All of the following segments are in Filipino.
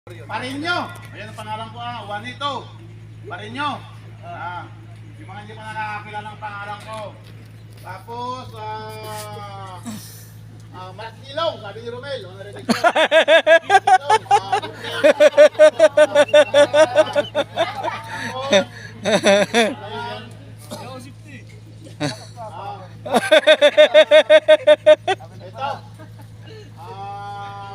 Parinyo. Ayan ang pangalan ko, Juanito. Parinyo. Yung mga hindi pa nakakakilala ng pangalan ko. Tapos, Matilong, sabi ni Romel. Narinig ko. Ito.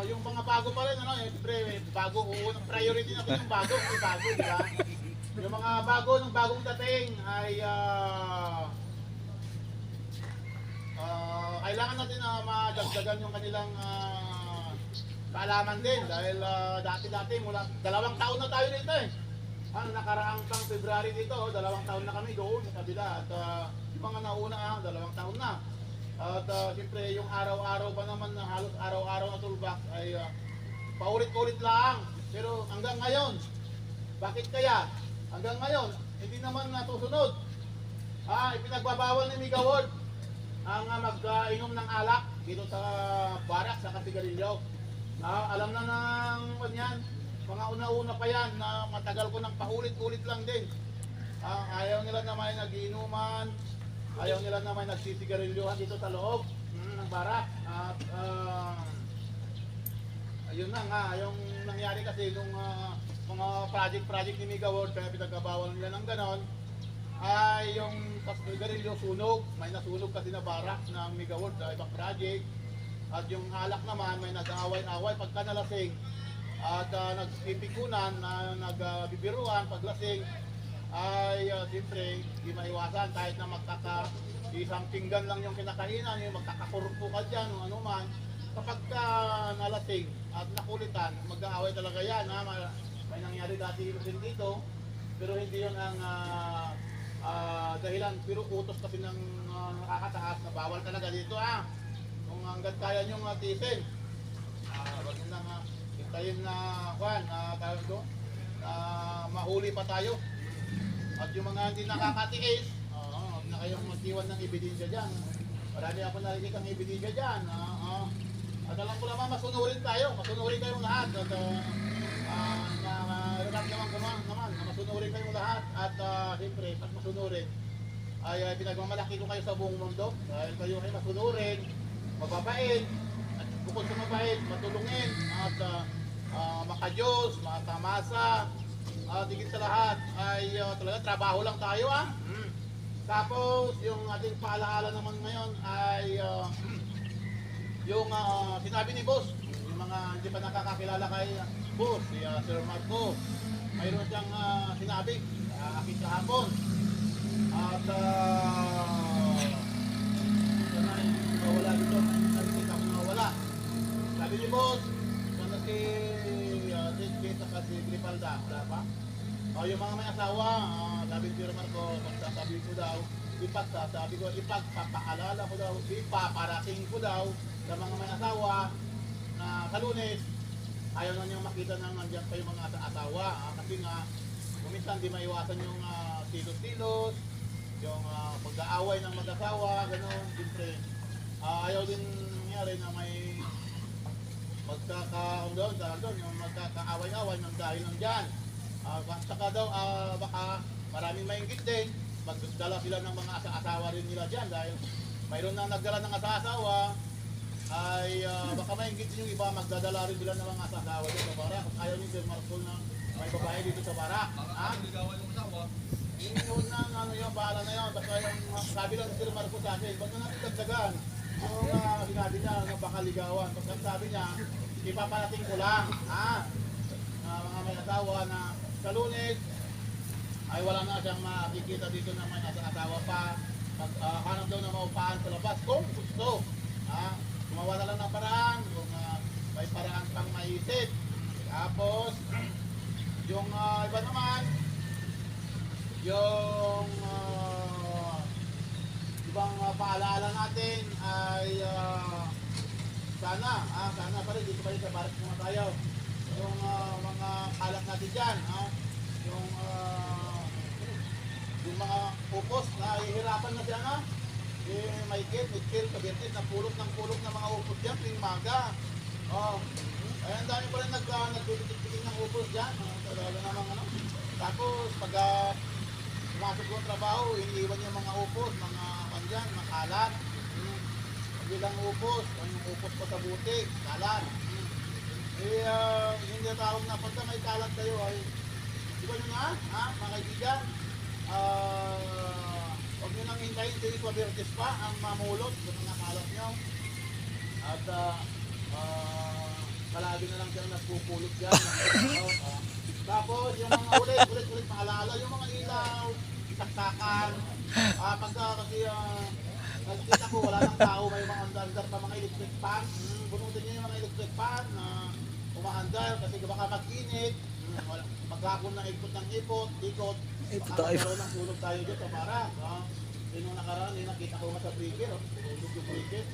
Yung mga bago pa rin, siyempre, bago, unang priority natin yung bago, di ba? Yung mga bago, ng bagong dating ay kailangan natin na madagdagan yung kanilang kaalaman din dahil dati-dati mula 2 taon na tayo dito nakaraang pang February dito, 2 taon na kami doon sa kabila at yung mga nauna 2 taon na. At siyempre yung araw-araw pa naman na halos araw-araw na toolbox ay paulit-ulit lang. Pero hanggang ngayon, bakit kaya? Hanggang ngayon, hindi naman natusunod. Ipinagbabawal ni Mega World ang mag-inom ng alak dito sa barak sa Kasigarilyo. Alam na ng yan, mga una-una pa yan na matagal ko nang paulit-ulit lang din. Ayaw nila na may nag-inuman, ayaw nila na may nagsisigarilyohan dito sa loob ng barak. At ayun na nga, yung nangyari kasi nung mga project ni Mega World, kaya pinagkabawal nila ng ganon, ay yung sigarilyo sunog, may nasunog kasi na barak ng Mega World sa ibang project. At yung alak naman, may nag-aaway-away pagka nalasing at nagpipikunan, nagbibiruan paglasing, ay siyempre di maiwasan kahit na isang pinggan lang yung kinakainan, yung magkakakurpo ka dyan o ano man. Kapag nalasing at nakulitan, mag-aaway talaga yan. May nangyari dati rin dito, pero hindi yun ang dahilan. Pero utos kasi ng nakakataas na bawal talaga dito. Kung hanggang kaya nyo tiisin, wag nyo lang hintayin na mahuli pa tayo. At yung mga hindi nakakatiis, huwag na kayong magtiwan ng ebidensya dyan. Marami ako narinig ang ebidensya dyan. At alam ko naman, masunurin tayo. Masunurin kayong lahat. At naramdaman ko naman na masunurin kayong lahat. At siyempre, pag masunurin, ay pinagmamalaki ko kayo sa buong mundo. Dahil kayo ay masunurin, mababait, at bukod sa mabait, matulungin, at makajos, matamasa, at higit sa lahat ay talaga trabaho lang tayo. Tapos yung ating paalaala naman ngayon ay yung sinabi ni Boss, yung mga hindi pa nakakakilala kay Boss, si Sir Marco, mayroon siyang sinabi sa akin kahapon. At wala dito, nakikita ko wala. Sabi ni Boss, sana si Kita kasi Gripalda, wala pa? Yung mga may asawa, sabi ni Sir Marco, magsasabi ko daw, ipagpapaalala ko daw, ipaparating ko daw sa mga may asawa na sa Lunes, ayaw na niyang makita ng nandiyan pa yung mga asawa. Kasi nga, kuminsan di maiwasan yung tilos-tilos, yung pag-aaway ng mag-asawa, gano'n, siyempre. Ayaw din nangyari na may yung magkakaaway-away ng dahil ng dyan. Saka daw, baka maraming maingit din, magdala sila ng mga asawa rin nila dyan dahil mayroon na nagdala ng asawa ay baka maingit din yung iba, magdadala rin sila ng mga asawa dyan sa barak. Ayaw ni Sir Marco na may babae dito sa barak. Yun na yung bahala na yun. Basta yung sabi lang ni Sir Marco sa akin, ba't na natin dagdagan? Yung sinabi niya na baka ligawan. Basta sabi niya, ipaparating ko lang. Mga may asawa na sa Lunes ay wala na siyang makikita dito na may asawa pa. Hanap daw na maupahan sa labas kung gusto. Gumawa na lang ng paraan kung may paraan pang maisip. Tapos yung iba naman, yung ibang paalaala natin ay sana pa rin, dito pa rin sa barak mga tayo. Yung mga kalak natin dyan, yung mga upos na ihirapan na siya may kill, kabirtis, na pulot ng mga upos dyan, tuwing maga. Ay, ang dami pa rin nagbibitik ng upos. dyan, lalo namang ano. Tapos pag pumasok ko ang trabaho, iniiwan yung mga upos, mga kanyan, makalat. Bilang upos, yung upos pa sa butik, kalat. Hindi na tawag na pagka may kalat kayo ay, di ba nyo na, mga kaibigan? Huwag nyo nang hintayin sa ipabertis pa ang mamulot sa mga kalat nyo. At palagi na lang siyang nagpupulot dyan. Tapos yung mga ulit, maalala, yung mga ilaw, saksakan. Pagka kasi nakikita ko wala nang tao, may mga andar pa mga electric fan. Bunutin niyo yung mga electric fan na umaandar kasi baka mag-init. Maghapon ng ikot ng ikot. Magkaroon ng tulog tayo dyan sa parang. Yun yung nakaraan, nakita ko sa breaker. Tulog yung breaker.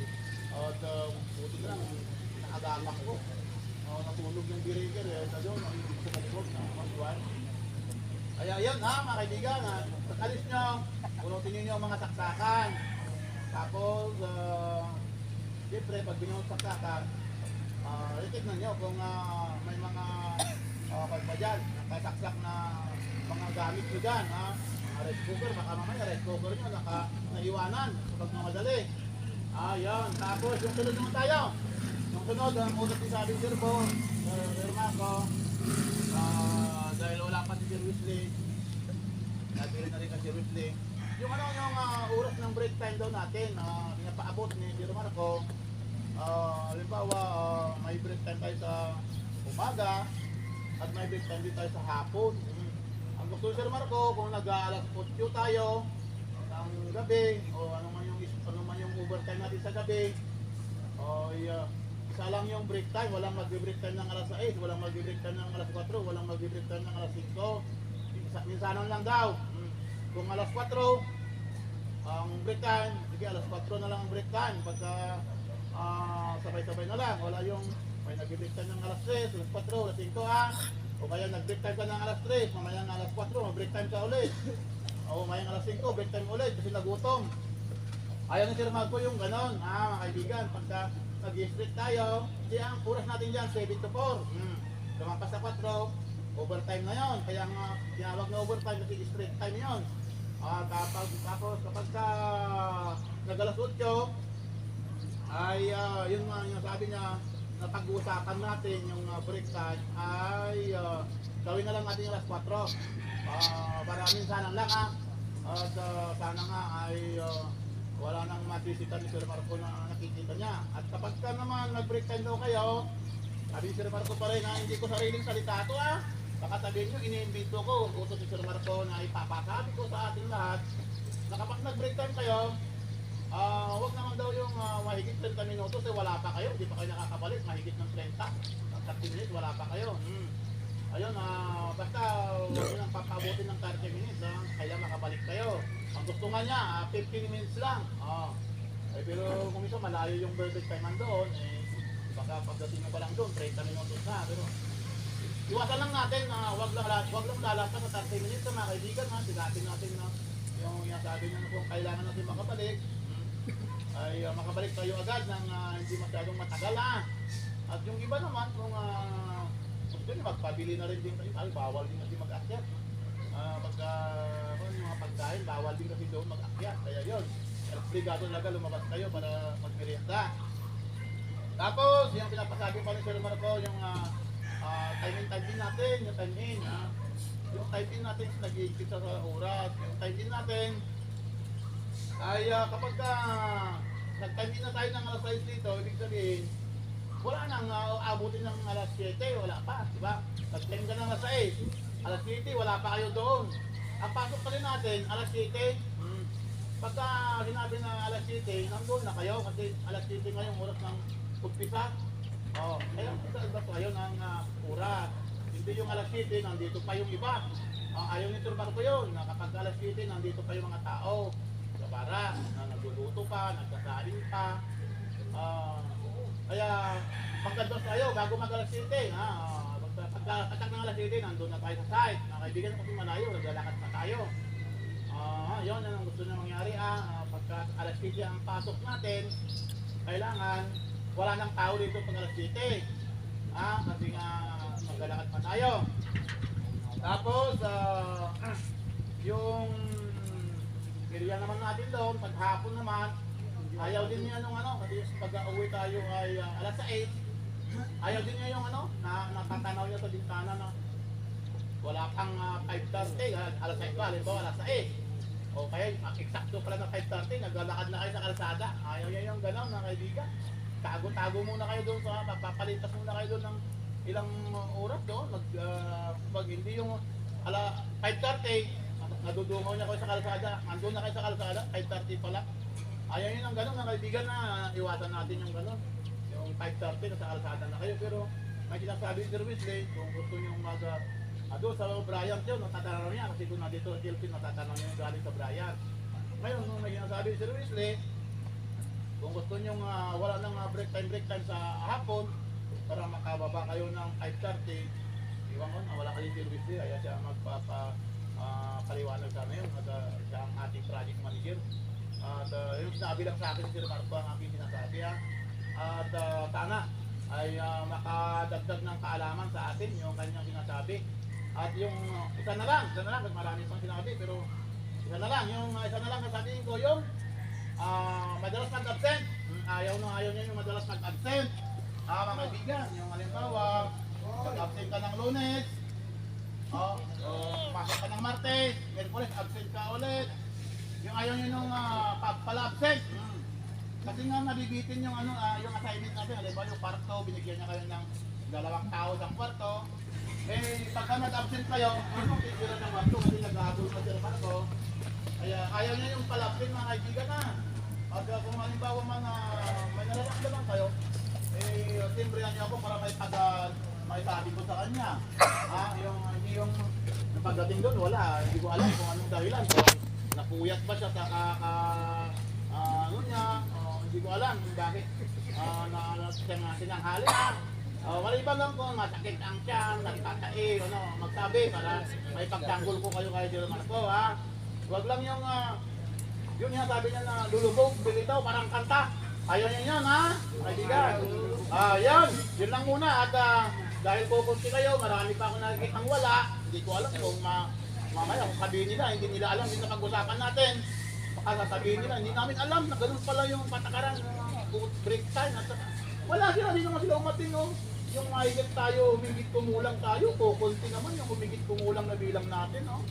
At buti na lang, nakagamak ko. Natulog yung breaker. Sa doon, sa kalikot na magbuwan. Kaya yan mga kaibigan. Pagkalis nyo, punutin nyo yung mga saksakan. Tapos, siyempre, pag binuhos saksakan, itignan nyo kung may mga pa dyan, nakasaksak na mga gamit nyo dyan, rice cooker, baka mamaya rice cooker nyo naiwanan kapag mamadali. Yan, tapos yung sunod naman tayo. Yung sunod, ang ulit ni sabi Sir Bo, Sir Marco, dahil wala pa si Sir Wesley, nabili na rin ka Sir Wesley. Yung yung oras ng break time daw natin, pinapaabot ni Sir Marco. Halimbawa, may break time tayo sa umaga, at may break time din tayo sa hapon. Ang gusto ni Sir Marco, kung nag-aalas 8 tayo ng gabi, o ano man yung overtime natin sa gabi, isa lang yung break time, walang mag-break time ng alas 6, walang mag-break time ng alas 4, walang mag-break time ng alas 5. Minsanan lang daw. Kung alas 4, ang break time, sige alas 4 na lang ang break time, pagka sabay-sabay na lang, wala yung may nag-break time ng alas 3, alas 4, alas 5 o kaya nag-break time ka ng alas 3, mamaya ng alas 4, mag-break time ka ulit. O mamaya ng alas 5, break time ulit kasi nagutom. Ayaw ni Sir Marco yung ganon, mga kaibigan, pagka nag-street tayo, di ang oras natin dyan, 7 to 4. Lumapas sa 4, overtime na yon. Kaya nga, tinawag na overtime kasi straight time yon. Tapos kapag ka nag-alas 8, ay yun nga yung sabi niya, na pag-uusapan natin yung break time ay gawin na lang natin yung alas 4. Para minsan lang at sana nga ay wala nang matisita ni Sir Marco na nakikita niya. At kapag ka naman nag-break time daw kayo, sabi ni Sir Marco pa rin na hindi ko sariling salita ito baka sabihin nyo, iniimbito ko, utos ni Sir Marco na ipapasabi ko sa ating lahat na kapag nag-break time kayo, huwag naman daw yung mahigit 30 minutos wala pa kayo, hindi pa kayo nakakabalik, mahigit ng 30, 30 minutes wala pa kayo. Ayun, basta huwag nyo nang papabutin ng 30 minutes, kaya makabalik kayo. Ang gusto nga niya, 15 minutes lang. Pero kung minsan malayo yung birthday time doon, baka pagdating mo pa lang doon, 30 minutos na. Pero iwasan lang natin na wag lang lalasa sa 30 minutes mga kaibigan. Sigatin natin na yung sabi niya kung kailangan natin makabalik, ay makabalik tayo agad ng hindi masyadong matagal. At yung iba naman, kung gusto niyo magpabili na rin din kayo, bawal din kasi mag-akyat. Pagka yung mga pagkain, bawal din kasi doon mag-akyat. Kaya yun, obligado talaga lumabas kayo para magmerienda. Tapos, yung pinapasabi pa ni Sir Marco, yung time in natin, yung time in. Yung time in natin, nag-iikit sa oras. Yung time in natin, ay kapag nag-time in na tayo ng alas 6 dito, ibig sabihin, wala nang abutin ng alas 7, wala pa, diba? Nag-time ka ng alas 6, alas 7, wala pa kayo doon. Ang pasok pa rin natin, alas 7, pagka sinabi na alas 7, nandun na kayo kasi alas 7 ngayong oras ng umpisa. Kaya iba kayo ng oras. Hindi yung alas 7, nandito pa yung iba. Ayaw ni Sir Marco yun, na kapag alas 7, nandito pa yung mga tao sa bara, na nagluluto pa, nagkasain pa. Kaya pagkados tayo bago mag alas 7, pagkatak ng alas 7, nandun na tayo sa site. Kaibigan kasi malayo, naglalakad pa tayo. Yun ang gusto na mangyari. Pagka alas 7 ang pasok natin, kailangan wala nang tao dito pag alas 7. Kasi nga maglalakad pa tayo. Tapos, yung area naman natin doon, paghapon naman, ayaw din niya nung ano, kasi pag uwi tayo ay alas 8, ayaw din niya yung ano, na natatanaw niya sa bintana na wala pang 5:30, alas 8 pa, halimbawa alas 8. O kaya eksakto pala na 5:30, naglalakad na kayo sa kalsada. Ayaw niya yung gano'n na kaibigan. Tago-tago muna kayo doon sa, papalitas muna kayo doon ng ilang oras doon. Pag hindi yung 5:30, nadudungaw niya kayo sa kalsada. Andun na kayo sa kalsada, 5:30 pala. Ayaw niya ng gano'n na kaibigan na iwasan natin yung gano'n. Yung 5:30 na sa kalsada na kayo. Pero may sinasabi si Sir Wesley, kung gusto niyo doon sa Brian yun, natatanaw niya kasi kung nandito sa Philippines, natatanaw niya yung galing sa Brian. Ngayon, nung may sinasabi si Sir Wesley, kung gusto niyo wala nang break time sa hapon, para makababa kayo ng 5:30, iwan ko na wala kayo si Sir Wesley, kaya siya magpapaliwanag sana yun, at siya ang ating project manager. At yung sinabi lang sa akin si Sir Marco ang aking sinasabi at sana ay makadagdag ng kaalaman sa atin yung kanyang sinasabi. At yung isa na lang, kasi marami pang sinabi, pero isa na lang sasabihin ko yung madalas mag-absent. Ayaw niya yung madalas mag-absent. Mga kaibigan, yung halimbawa, mag-absent ka ng Lunes, pasok ka ng Martes, Merkules, absent ka ulit. Yung ayaw niya nung pala-absent. Kasi nga nabibitin yung yung assignment natin, halimbawa yung kwarto, binigyan niya kayo ng 2 tao sa kwarto. Pagka nag-absent kayo, sila ng kwarto kasi nag-ahabol pa sila kwarto. Kaya ayaw niya yung palapin mga kaibigan na. At kung halimbawa may nararamdaman kayo, siyempre niyo ako para may sabi ko sa kanya. Hindi yung pagdating doon, wala. Hindi ko alam kung anong dahilan. Kung napuyat ba siya sa hindi ko alam kung bakit sinanghali na. Maliban lang kung masakit ang tiyan, nagtatai, magsabi para may pagtanggol ko kayo Sir Marco, ha? Huwag lang yung sabi niya na lulubog, bilitaw, parang kanta. Ayaw niya yan, ha? Kaibigan. Yun lang muna. At dahil pupunti kayo, marami pa ako nakikitang wala. Hindi ko alam kung mamaya kung sabihin nila, hindi nila alam din sa pag-usapan natin. Baka sasabihin nila, hindi namin alam na ganun pala yung patakaran, break time. Wala sila, hindi naman sila umating, no? Yung mahigit tayo, humigit kumulang tayo, kukunti naman yung humigit kumulang na bilang natin, no?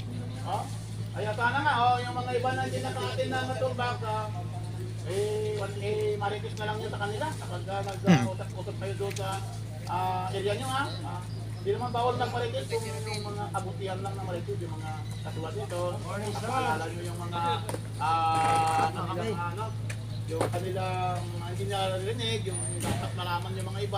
Kaya sana nga, yung mga iba na hindi nakatin na naturbak, maritis na lang yun sa kanila kapag nag-usap kayo doon sa area nyo, ha? Hindi naman bawal magmaritis kung yung mga kabutihan lang na maritis, yung mga katulad nito. Napaalala nyo yung mga yung kanilang hindi narinig, yung dapat malaman yung mga iba.